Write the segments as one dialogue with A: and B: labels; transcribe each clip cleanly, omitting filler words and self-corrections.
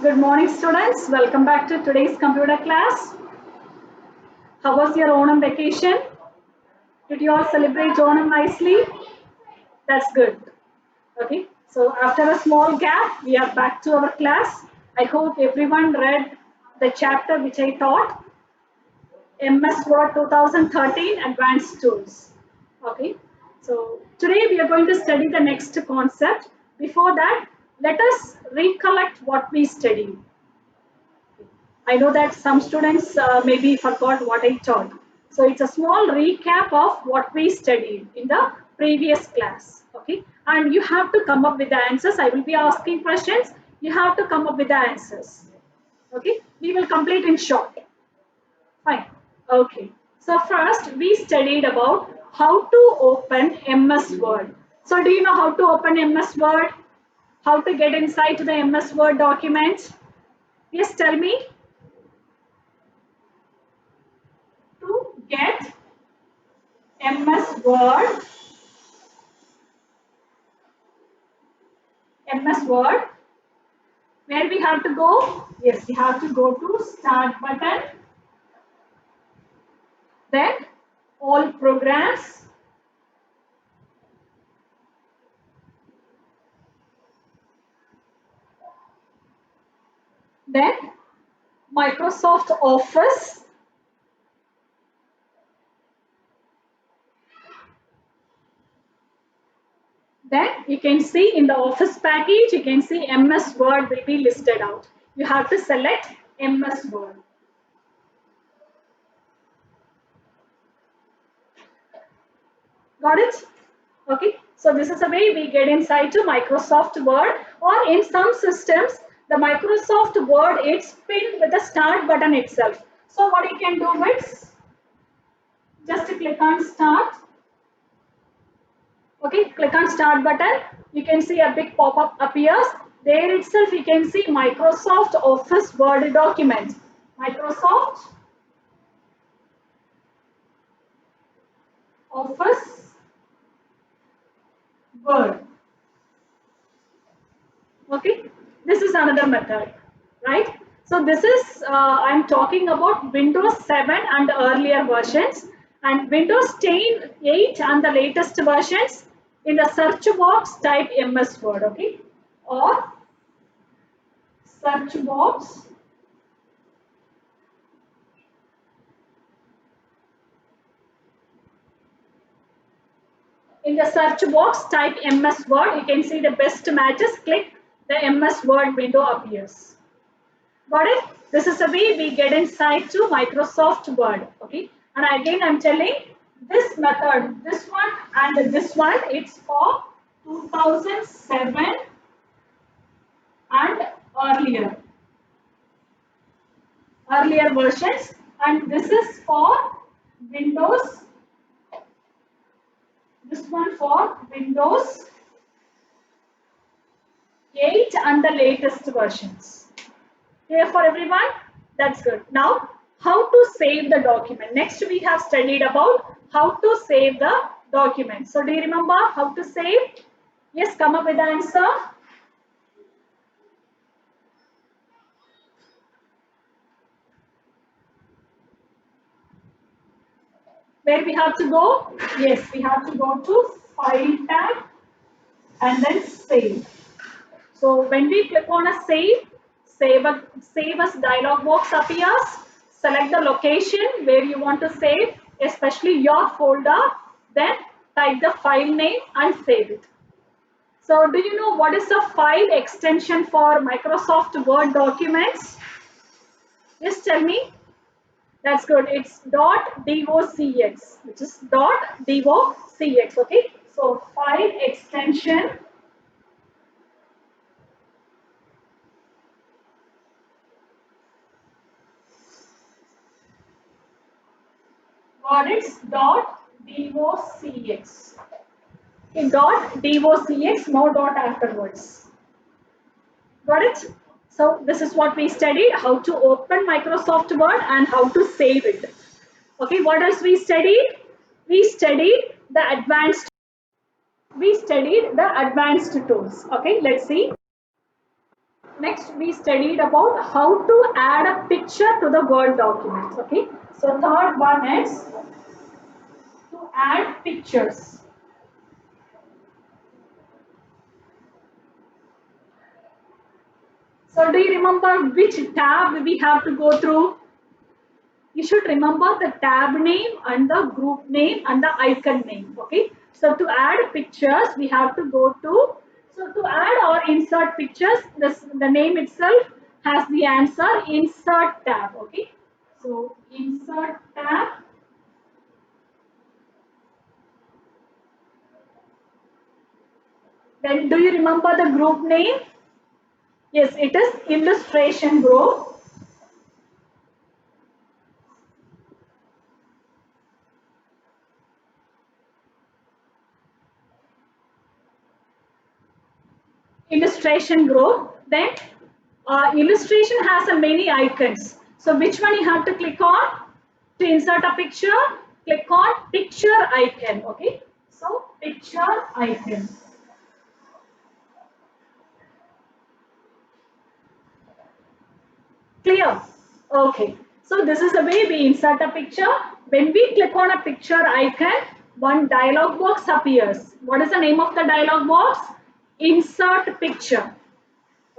A: Good morning, students. Welcome back to today's computer class. How was your Onam vacation? Did you all celebrate Onam nicely? That's good. Okay, so after a small gap, we are back to our class. I hope everyone read the chapter which I taught, MS Word 2013 Advanced Tools. Okay, so today we are going to study the next concept. Before that, let us recollect what we studied. I know that some students maybe forgot what I taught. So it's a small recap of what we studied in the previous class. Okay. And you have to come up with the answers. I will be asking questions. You have to come up with the answers. Okay. We will complete in short. Fine. Okay. So first we studied about how to open MS Word. So do you know how to open MS Word? How to get inside to the MS Word document? Yes, tell me. To get MS Word, where we have to go? Yes, we have to go to Start button, then All Programs, then Microsoft Office, then you can see in the Office package, you can see MS Word will be listed out. You have to select MS Word. Got it? Okay, so this is the way we get inside to Microsoft Word, or in some systems, the Microsoft Word is pinned with the start button itself. So what you can do is just click on start. Okay, click on start button. You can see a big pop-up appears. There itself you can see Microsoft Office Word document. Microsoft Office Word. Okay, this is another method, right? So this is I'm talking about Windows 7 and earlier versions, and Windows 10 8 and the latest versions. In the search box type MS Word, okay, or search box, in the search box type MS Word. You can see the best matches. Click the MS Word window appears. Got it? This is the way we get inside to Microsoft Word. Okay. And again, I'm telling this method, this one and this one, it's for 2007 and earlier, earlier versions. And this is for Windows, this one for Windows 8 and the latest versions. Clear for everyone? That's good. Now, how to save the document. Next, we have studied about how to save the document. So, do you remember how to save? Yes, come up with the answer. Where we have to go? Yes, we have to go to File tab and then Save. So, when we click on a Save As dialog box appears. Select the location where you want to save, especially your folder. Then type the file name and save it. So, do you know what is the file extension for Microsoft Word documents? Just tell me. That's good. It's .docx, which is .docx. Okay. So, file extension. Got it? .docx. Okay, .docx, no dot afterwards. Got it? So this is what we studied, how to open Microsoft Word and how to save it. Okay, what else we studied? We studied the advanced tools. Okay, let's see. Next, we studied about how to add a picture to the Word document. Okay. So third one is to add pictures. So do you remember which tab we have to go through? You should remember the tab name and the group name and the icon name. Okay. So to add pictures, we have to go to, so to add or insert pictures, the name itself has the answer insert tab. Okay. So insert tab. Then do you remember the group name? Yes, it is illustration group. Illustration group. Then illustration has a many icons. So which one you have to click on? To insert a picture, click on picture icon. Okay. So picture icon. Clear? Okay. So this is the way we insert a picture. When we click on a picture icon, one dialog box appears. What is the name of the dialog box? Insert picture.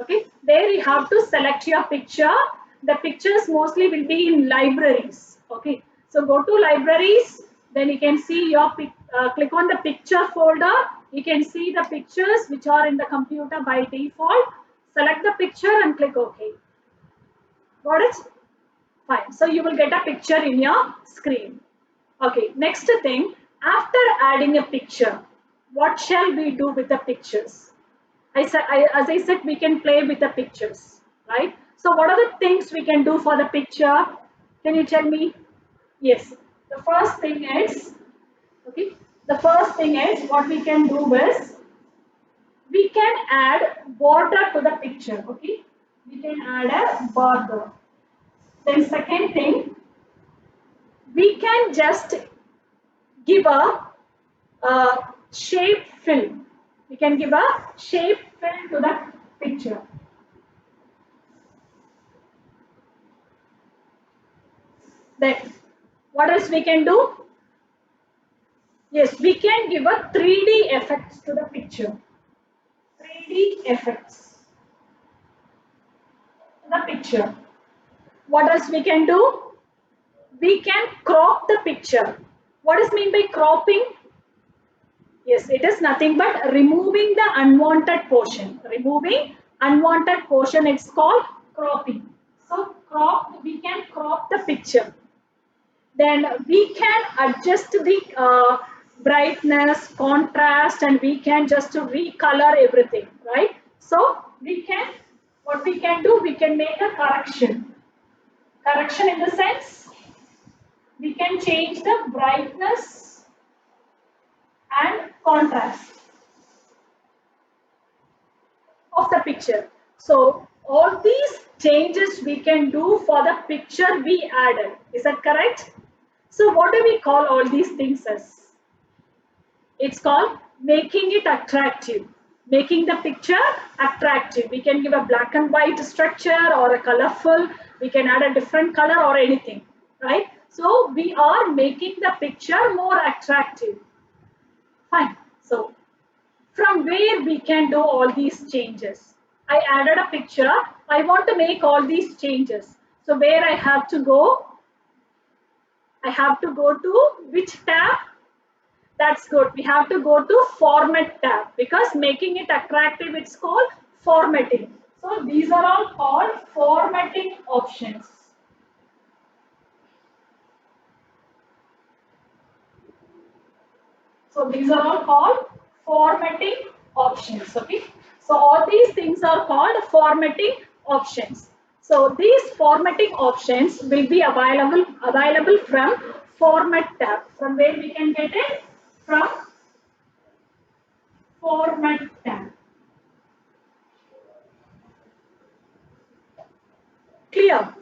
A: Okay, there you have to select your picture. The pictures mostly will be in libraries. Okay, so go to libraries, then you can see your click on the picture folder. You can see the pictures which are in the computer by default. Select the picture and click OK. Got it? Fine. So you will get a picture in your screen. Okay, next thing, after adding a picture, what shall we do with the pictures? As I said, we can play with the pictures, right? So what are the things we can do for the picture? Can you tell me? Yes. The first thing is, okay, the first thing is what we can do is, we can add border to the picture, okay? We can add a border. Then second thing, we can just give a shape fill. We can give a shape fill to the picture. Then what else we can do? Yes, we can give a 3D effects to the picture. 3D effects to the picture. What else we can do? We can crop the picture. What is mean by cropping? Yes, it is nothing but removing the unwanted portion. Removing unwanted portion, it's called cropping. So crop, we can crop the picture. Then we can adjust the brightness, contrast, and we can just recolor everything, right? So we can, what we can do, we can make a correction. Correction in the sense, we can change the brightness and contrast of the picture. So all these changes we can do for the picture we added. Is that correct? So what do we call all these things as? It's called making it attractive. Making the picture attractive. We can give a black and white structure or a colorful. We can add a different color or anything, right? So we are making the picture more attractive. Fine. So from where we can do all these changes? I added a picture. I want to make all these changes. So where I have to go? I have to go to which tab? That's good. We have to go to format tab because making it attractive, it's called formatting. So these are all called formatting options. So these are all called formatting options. Okay. So all these things are called formatting options. So these formatting options will be available from format tab. From where we can get it? From format tab. Clear?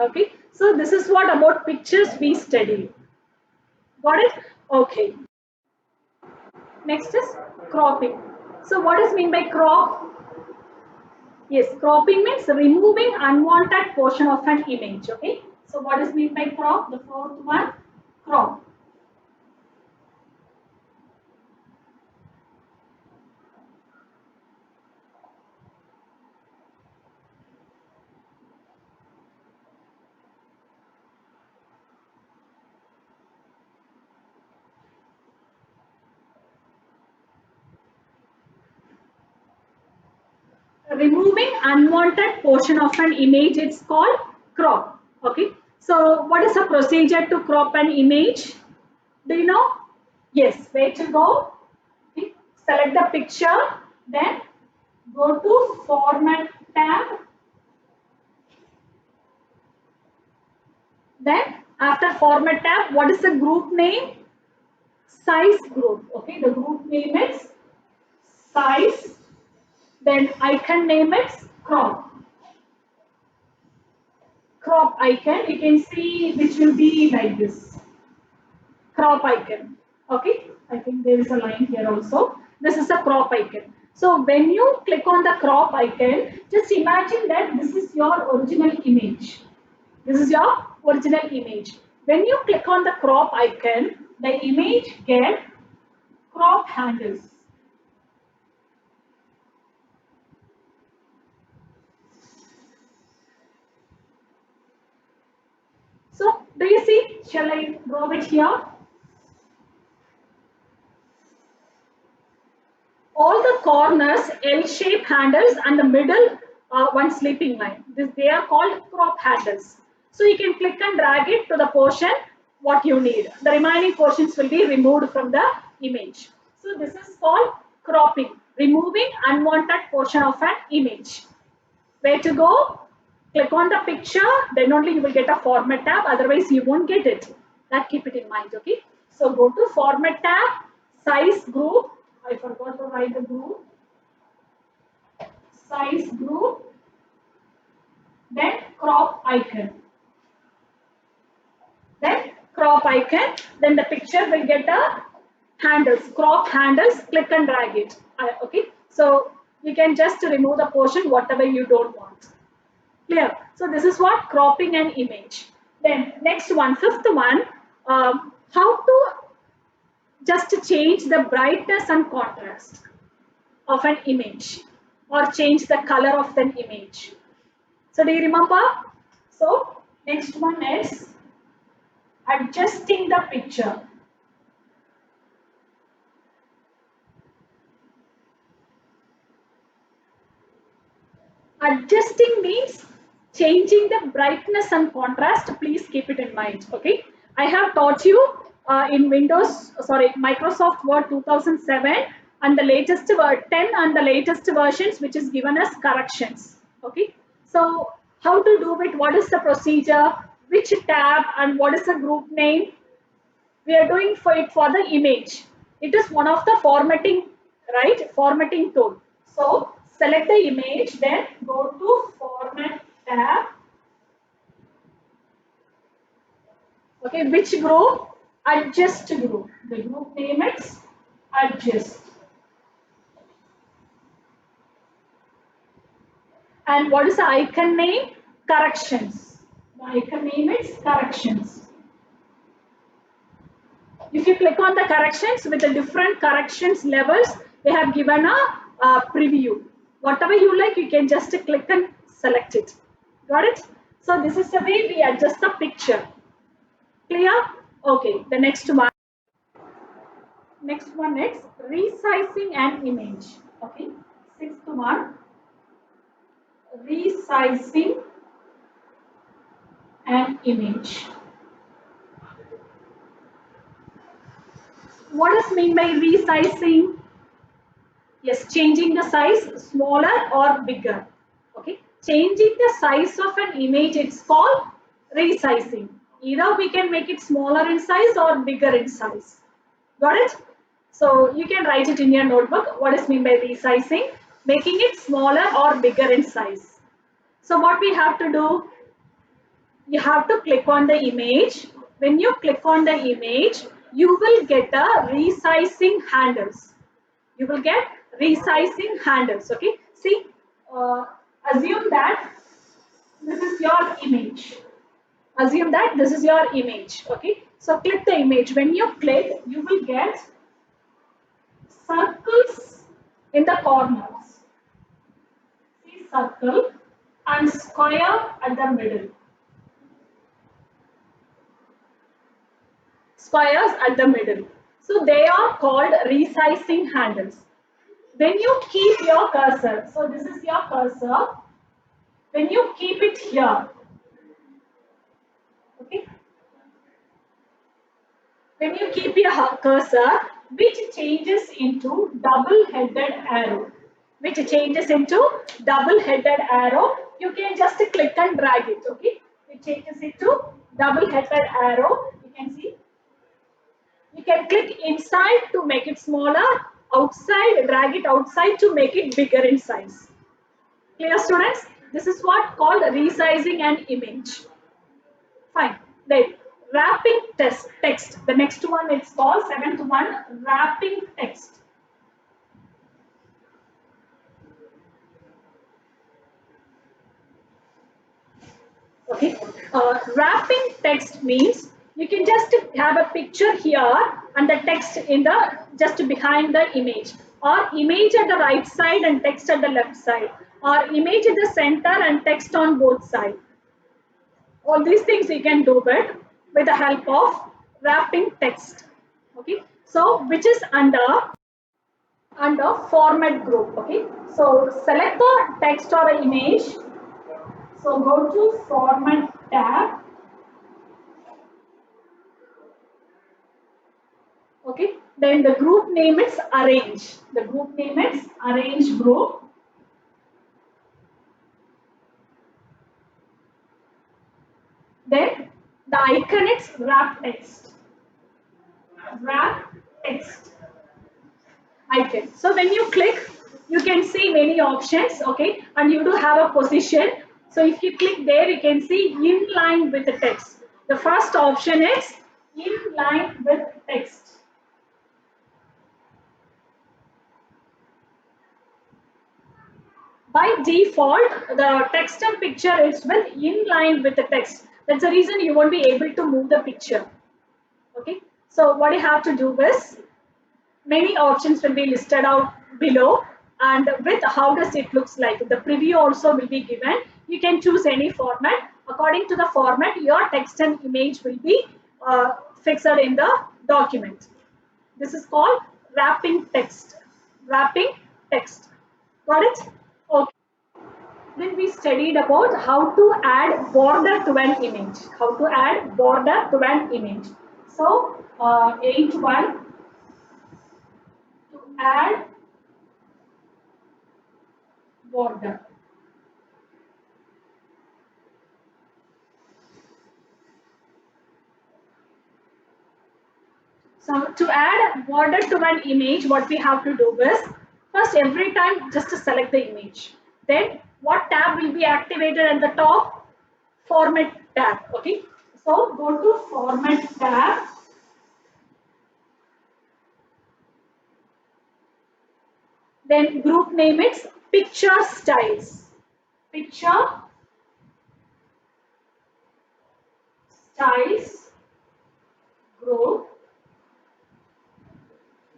A: Okay. So this is what about pictures we studied. Got it? Okay. Next is cropping. So what is mean by crop? Yes, cropping means removing unwanted portion of an image. Okay. So what is meant by crop? The fourth one, crop. Removing unwanted portion of an image, it's called crop. Okay. So what is the procedure to crop an image? Do you know? Yes. Where to go? Okay. Select the picture, then go to format tab. Then after format tab, what is the group name? Size group. Okay. The group name is size. Then icon name is crop. Crop icon. You can see which will be like this. Crop icon. Okay. I think there is a line here also. This is a crop icon. So when you click on the crop icon, just imagine that this is your original image. This is your original image. When you click on the crop icon, the image get crop handles. So do you see? Shall I draw it here? All the corners L-shaped handles and the middle one sleeping line. They are called crop handles. So you can click and drag it to the portion what you need. The remaining portions will be removed from the image. So this is called cropping, removing unwanted portion of an image. Where to go? Click on the picture, then only you will get a format tab, otherwise you won't get it. That keep it in mind, okay? So go to format tab, size group. I forgot to write the group. Size group, then crop icon. Then crop icon, then the picture will get a handles, crop handles, click and drag it. Okay, so you can just remove the portion whatever you don't want. Clear? So this is what cropping an image. Then next one, fifth one, how to just change the brightness and contrast of an image or change the color of an image. So do you remember? So next one is adjusting the picture. Adjusting means changing the brightness and contrast. Please keep it in mind. Okay. I have taught you in Microsoft Word 2007 and the latest 10 and the latest versions which is given as corrections. Okay. So how to do it? What is the procedure? Which tab and what is the group name? We are doing for it for the image. It is one of the formatting, right? Formatting tool. So select the image, then go to format tab. Okay, which group? Adjust group. The group name is adjust. And what is the icon name? Corrections. The icon name is corrections. If you click on the corrections with the different corrections levels, they have given a preview. Whatever you like, you can just click and select it. Got it? So this is the way we adjust the picture. Clear? Okay, the next one. Next one is resizing an image. Okay, sixth one, resizing an image. What does mean by resizing? Yes, changing the size smaller or bigger. Okay, changing the size of an image, it's called resizing. Either we can make it smaller in size or bigger in size. Got it? So you can write it in your notebook. What is mean by resizing? Making it smaller or bigger in size. So what we have to do? You have to click on the image. When you click on the image, you will get a resizing handles. You will get resizing handles. Okay, see, assume that this is your image. Assume that this is your image. Okay. So click the image. When you click, you will get circles in the corners. See circle and square at the middle. Squares at the middle. So they are called resizing handles. When you keep your cursor, so this is your cursor, when you keep it here, okay, when you keep your cursor, which changes into double-headed arrow, you can just click and drag it, okay, it changes into double-headed arrow, you can see. You can click inside to make it smaller, outside, drag it outside to make it bigger in size. Clear, students? This is what called resizing an image. Fine. Then wrapping text. The next one is called seventh one, wrapping text. Okay. Wrapping text means you can just have a picture here and the text in the just behind the image, or image at the right side and text at the left side, or image in the center and text on both sides. All these things you can do it with the help of wrapping text. Okay. So which is under format group. Okay. So select the text or image. So go to format tab. Okay, then the group name is arrange. The group name is arrange group. Then the icon is wrap text. Wrap text icon. So when you click, you can see many options. Okay, and you do have a position. So if you click there, you can see in line with the text. The first option is in line with text. By default, the text and picture is in line with the text. That's the reason you won't be able to move the picture. Okay. So what you have to do is, many options will be listed out below, and with how does it looks like. The preview also will be given. You can choose any format. According to the format, your text and image will be fixed in the document. This is called wrapping text. Wrapping text. Got it? Okay. Then we studied about how to add border to an image. How to add border to an image. So, 8.1, to add border. So, to add border to an image, what we have to do is, first every time just to select the image. Then what tab will be activated at the top? Format tab. Okay. So, go to format tab. Then group name is picture styles. Picture styles group.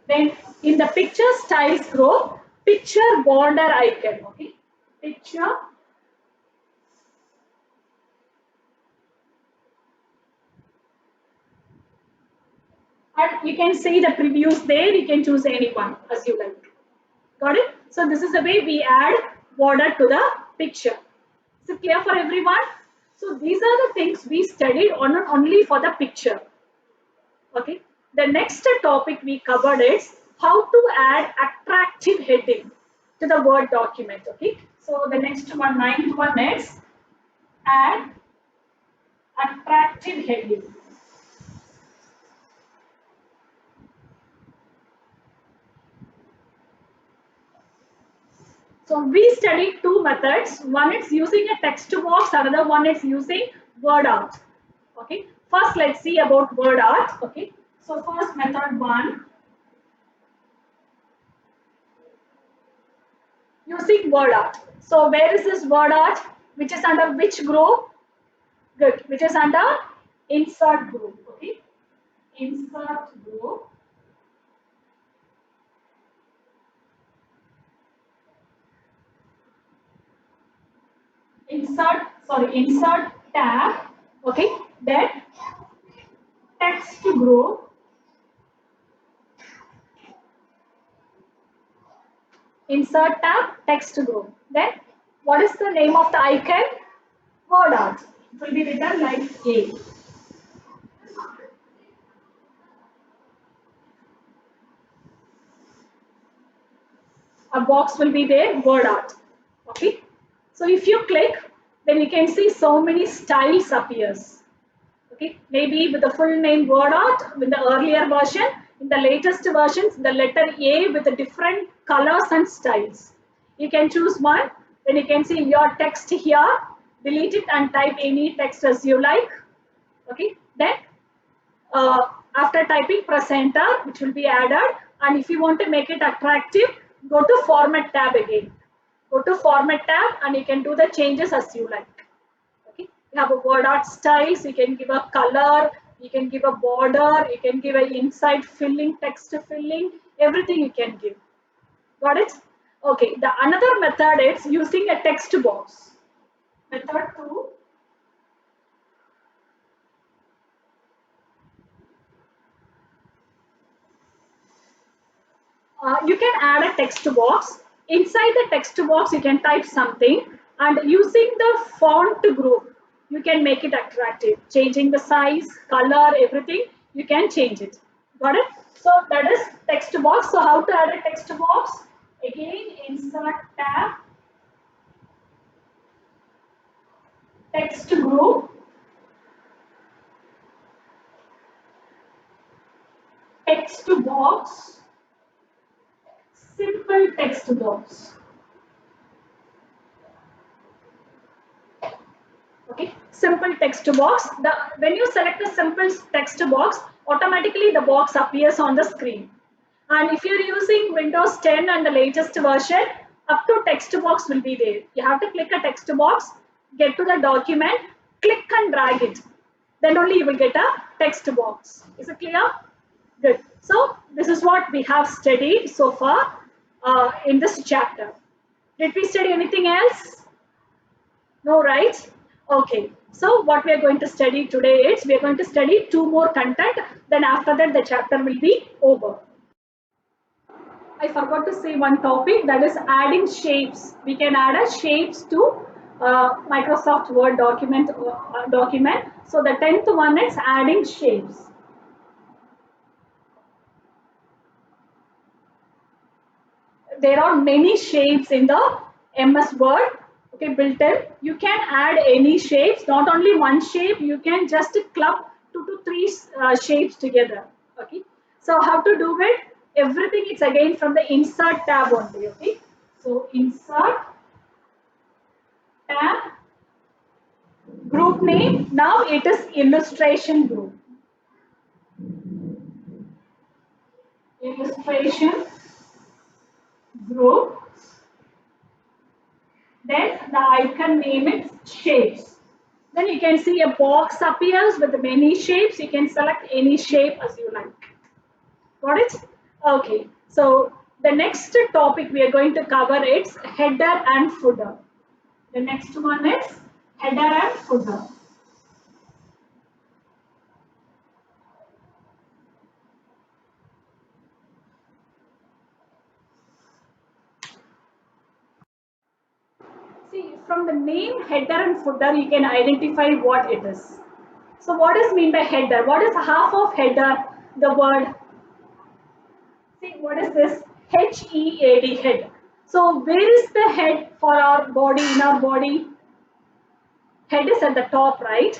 A: Then in the picture styles group, picture border icon. Okay. Picture and you can see the previews there. You can choose any one as you like. Got it? So this is the way we add border to the picture. Is it clear for everyone? So these are the things we studied only for the picture. Okay. The next topic we covered is how to add attractive heading to the Word document. Okay. So the next one, ninth one is add attractive heading. So we studied two methods. One is using a text box, another one is using word art. Okay. First, let's see about word art. Okay. So first method one, using word art. So where is this word art? Which is under which group? Good. Which is under insert group. Okay. Insert group. Insert tab. Okay. Then text group. Insert tab, text group. Then what is the name of the icon? Word art. It will be written like A. A box will be there, word art. Okay. So if you click, then you can see so many styles appears. Okay. Maybe with the full name word art with the earlier version, in the latest versions, the letter A with the different colors and styles. You can choose one, then you can see your text here, delete it and type any text as you like. Okay. Then after typing press enter, which will be added, and if you want to make it attractive, go to format tab again. Go to format tab and you can do the changes as you like. Okay, you have a word art style, so you can give a color, you can give a border, you can give an inside filling, text filling, everything you can give. Got it? Okay, the another method is using a text box. Method 2. You can add a text box. Inside the text box, you can type something, and using the font group, you can make it attractive. Changing the size, color, everything, you can change it. Got it? So that is text box. So how to add a text box? Again, insert tab, text group, text box, simple text box. Okay, simple text box. When you select a simple text box, automatically the box appears on the screen. And if you're using Windows 10 and the latest version, up to text box will be there. You have to click a text box, get to the document, click and drag it. Then only you will get a text box. Is it clear? Good. So this is what we have studied so far in this chapter. Did we study anything else? No, right? Okay. So what we are going to study today is we are going to study two more content. Then after that the chapter will be over. I forgot to say one topic, that is adding shapes. We can add a shapes to Microsoft Word document. So the 10th one is adding shapes. There are many shapes in the MS Word. Okay, built in. You can add any shapes, not only one shape. You can just club 2 to 3 shapes together. Okay. So how to do it? Everything is again from the insert tab only. Okay. So insert tab, group name. Now it is illustration group. Illustration group. Then the icon name is shapes. Then you can see a box appears with many shapes. You can select any shape as you like. Got it? Okay. So the next topic we are going to cover is header and footer. The next one is header and footer. See, from the name header and footer, you can identify what it is. So what is mean by header? What is half of header? The word. See, what is this? H-E-A-D, head. So where is the head for our body, in our body? Head is at the top, right?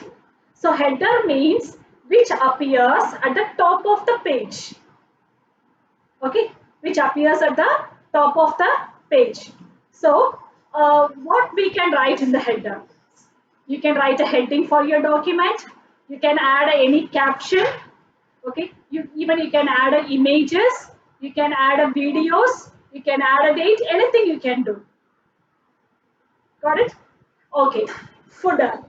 A: So header means which appears at the top of the page. Okay, which appears at the top of the page. So what we can write in the header? You can write a heading for your document. You can add any caption. Okay, you can add images. You can add videos. You can add a date. Anything you can do. Got it? Okay. Footer.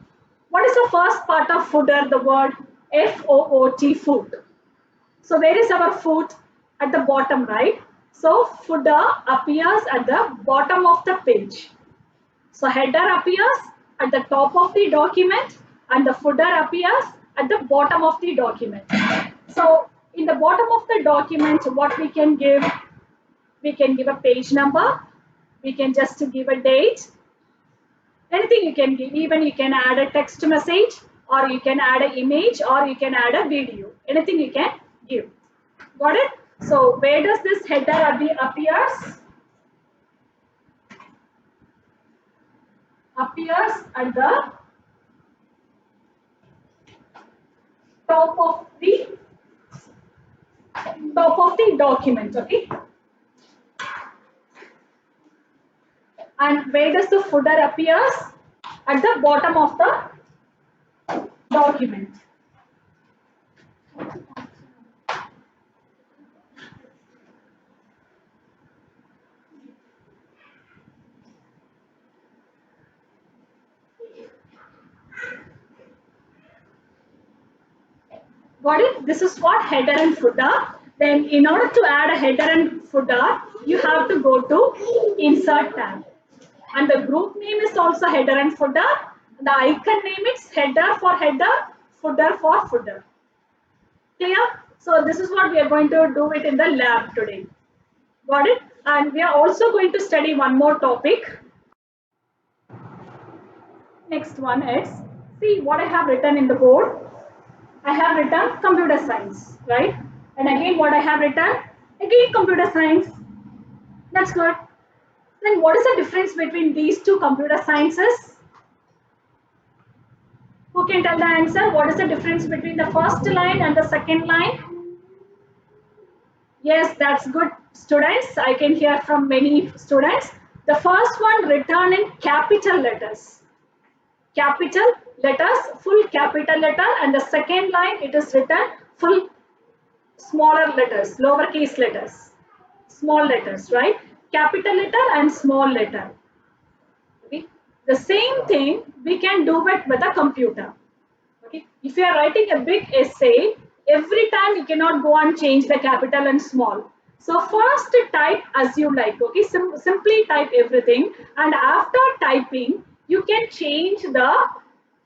A: What is the first part of footer? The word F-O-O-T, foot. So where is our foot? At the bottom, right? So footer appears at the bottom of the page. So header appears at the top of the document and the footer appears at the bottom of the document. So in the bottom of the document, what we can give? We can give a page number. We can just give a date. Anything you can give. Even you can add a text message, or you can add an image, or you can add a video. Anything you can give. Got it? So where does this header appears? Appears at the top of the document. Okay. And where does the footer appears? At the bottom of the document. Got it? This is what header and footer. Then in order to add a header and footer, you have to go to insert tab. And the group name is also header and footer. The icon name is header for header, footer for footer. Clear? So this is what we are going to do it in the lab today. Got it? And we are also going to study one more topic. Next one is, see what I have written in the board. I have written computer science, right? And again, what I have written? Again, computer science. That's good. Then what is the difference between these two computer sciences? Who can tell the answer? What is the difference between the first line and the second line? Yes, that's good, students. I can hear from many students. The first one written in capital letters. Capital letters, full capital letter, and the second line it is written full smaller letters, lowercase letters, small letters, right? Capital letter and small letter. Okay. The same thing we can do it with a computer. Okay. If you are writing a big essay, every time you cannot go and change the capital and small. So first type as you like. Okay. Simply type everything, and after typing, you can change the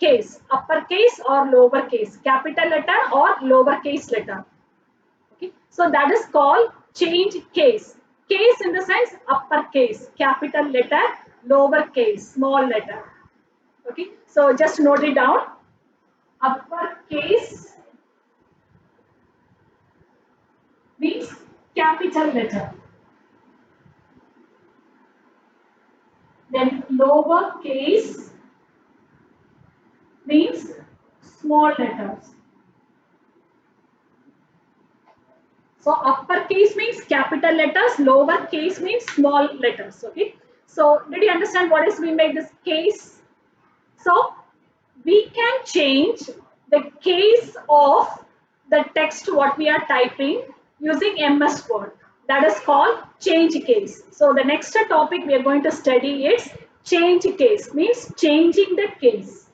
A: case, uppercase or lowercase, capital letter or lowercase letter. Okay. So that is called change case. Case in the sense uppercase, capital letter, lowercase, small letter. Okay. So just note it down. Uppercase means capital letter. Then lowercase means small letters. So uppercase means capital letters, lowercase means small letters. Okay. So did you understand what is meant by this case? So we can change the case of the text what we are typing using MS Word. That is called change case. So the next topic we are going to study is change case, means changing the case.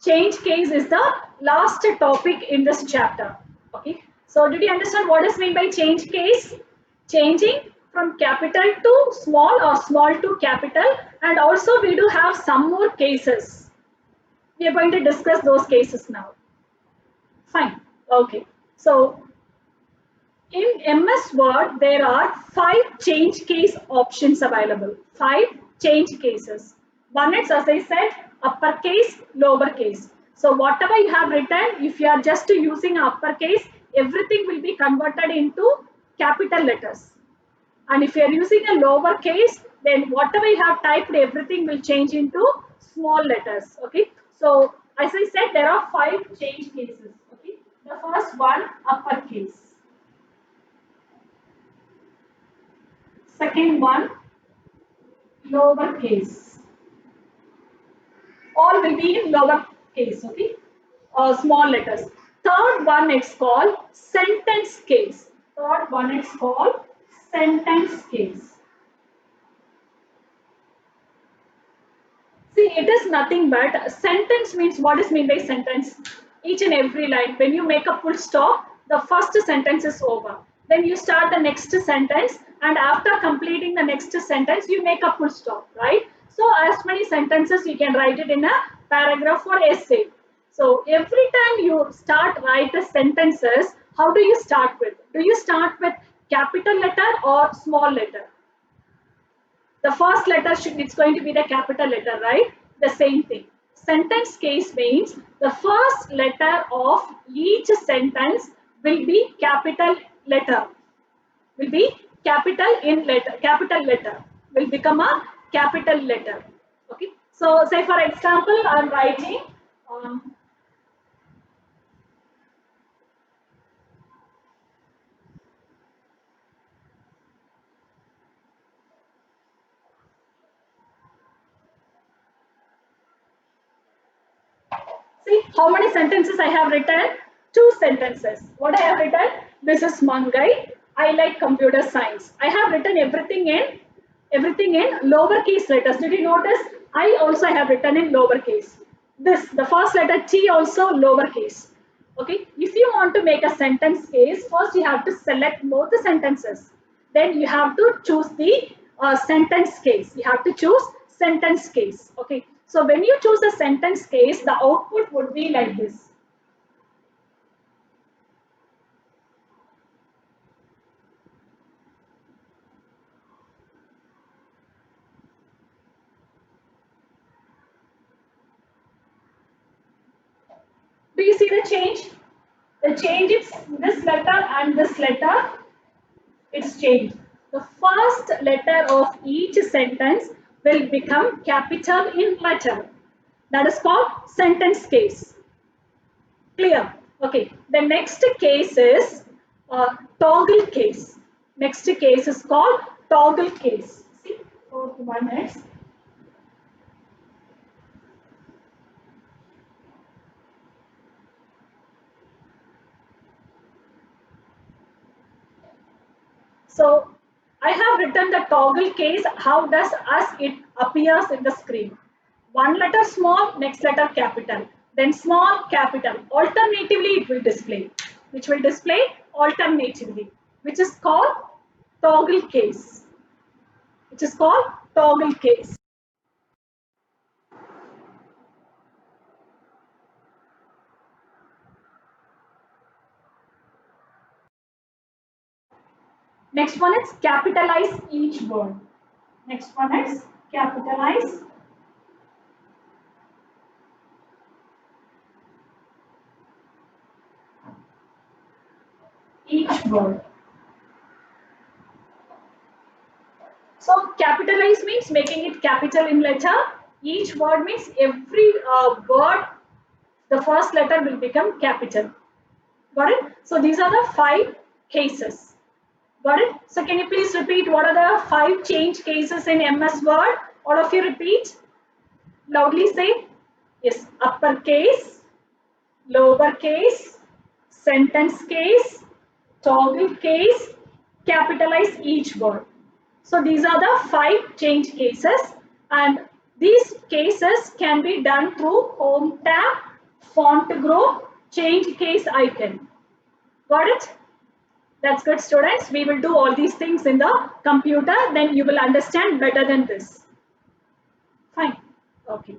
A: Change case is the last topic in this chapter. Okay. So did you understand what is meant by change case? Changing from capital to small or small to capital, and also we do have some more cases. We are going to discuss those cases now. Fine. Okay. So in MS Word, there are 5 change case options available. 5 change cases. One is, as I said, uppercase, lowercase. So whatever you have written, if you are just using uppercase, everything will be converted into capital letters. And if you are using a lowercase, then whatever you have typed, everything will change into small letters. Okay. So as I said, there are 5 change cases. Okay. The first one, uppercase. Second one, lowercase. All will be in lowercase, okay? Small letters. Third one is called sentence case. one is called sentence case. See, it is nothing but sentence means what is mean by sentence? Each and every line, when you make a full stop, the first sentence is over. Then you start the next sentence, and after completing the next sentence, you make a full stop, right? So, as many sentences you can write it in a paragraph or essay. So, every time you start write the sentences, how do you start with? Do you start with capital letter or small letter? The first letter it's going to be the capital letter, right? The same thing. Sentence case means the first letter of each sentence will be capital letter. Will be capital letter will become a capital letter. Okay. So say for example, I'm writing see how many sentences I have written? Two sentences. What I have written? This is Mangai. I like computer science. I have written everything in lowercase letters. Did you notice? I also have written in lowercase. This the first letter T also lowercase. Okay. If you want to make a sentence case, first you have to select both the sentences. Then you have to choose the sentence case. You have to choose sentence case. Okay. So when you choose a sentence case, the output would be like this. Do you see the change? The change is this letter and this letter, it's changed. The first letter of each sentence will become capital in letter. That is called sentence case. Clear? Okay. The next case is toggle case. Next case is called toggle case. See, for 1 minute. So I have written the toggle case. How does as it appears in the screen? One letter small, next letter capital, then small, capital. Alternatively, it will display. Which will display alternatively, which is called toggle case. Which is called toggle case. Next one is capitalize each word. Next one is capitalize each word. So capitalize means making it capital in letter. Each word means every word, the first letter will become capital. Got it? So these are the 5 cases. Got it? So can you please repeat what are the 5 change cases in MS Word? All of you repeat. Loudly say. Yes. Uppercase, lowercase, sentence case, toggle case, capitalize each word. So these are the 5 change cases, and these cases can be done through Home tab, Font group, change case icon. Got it? That's good, students. We will do all these things in the computer, then you will understand better than this. Fine. Okay.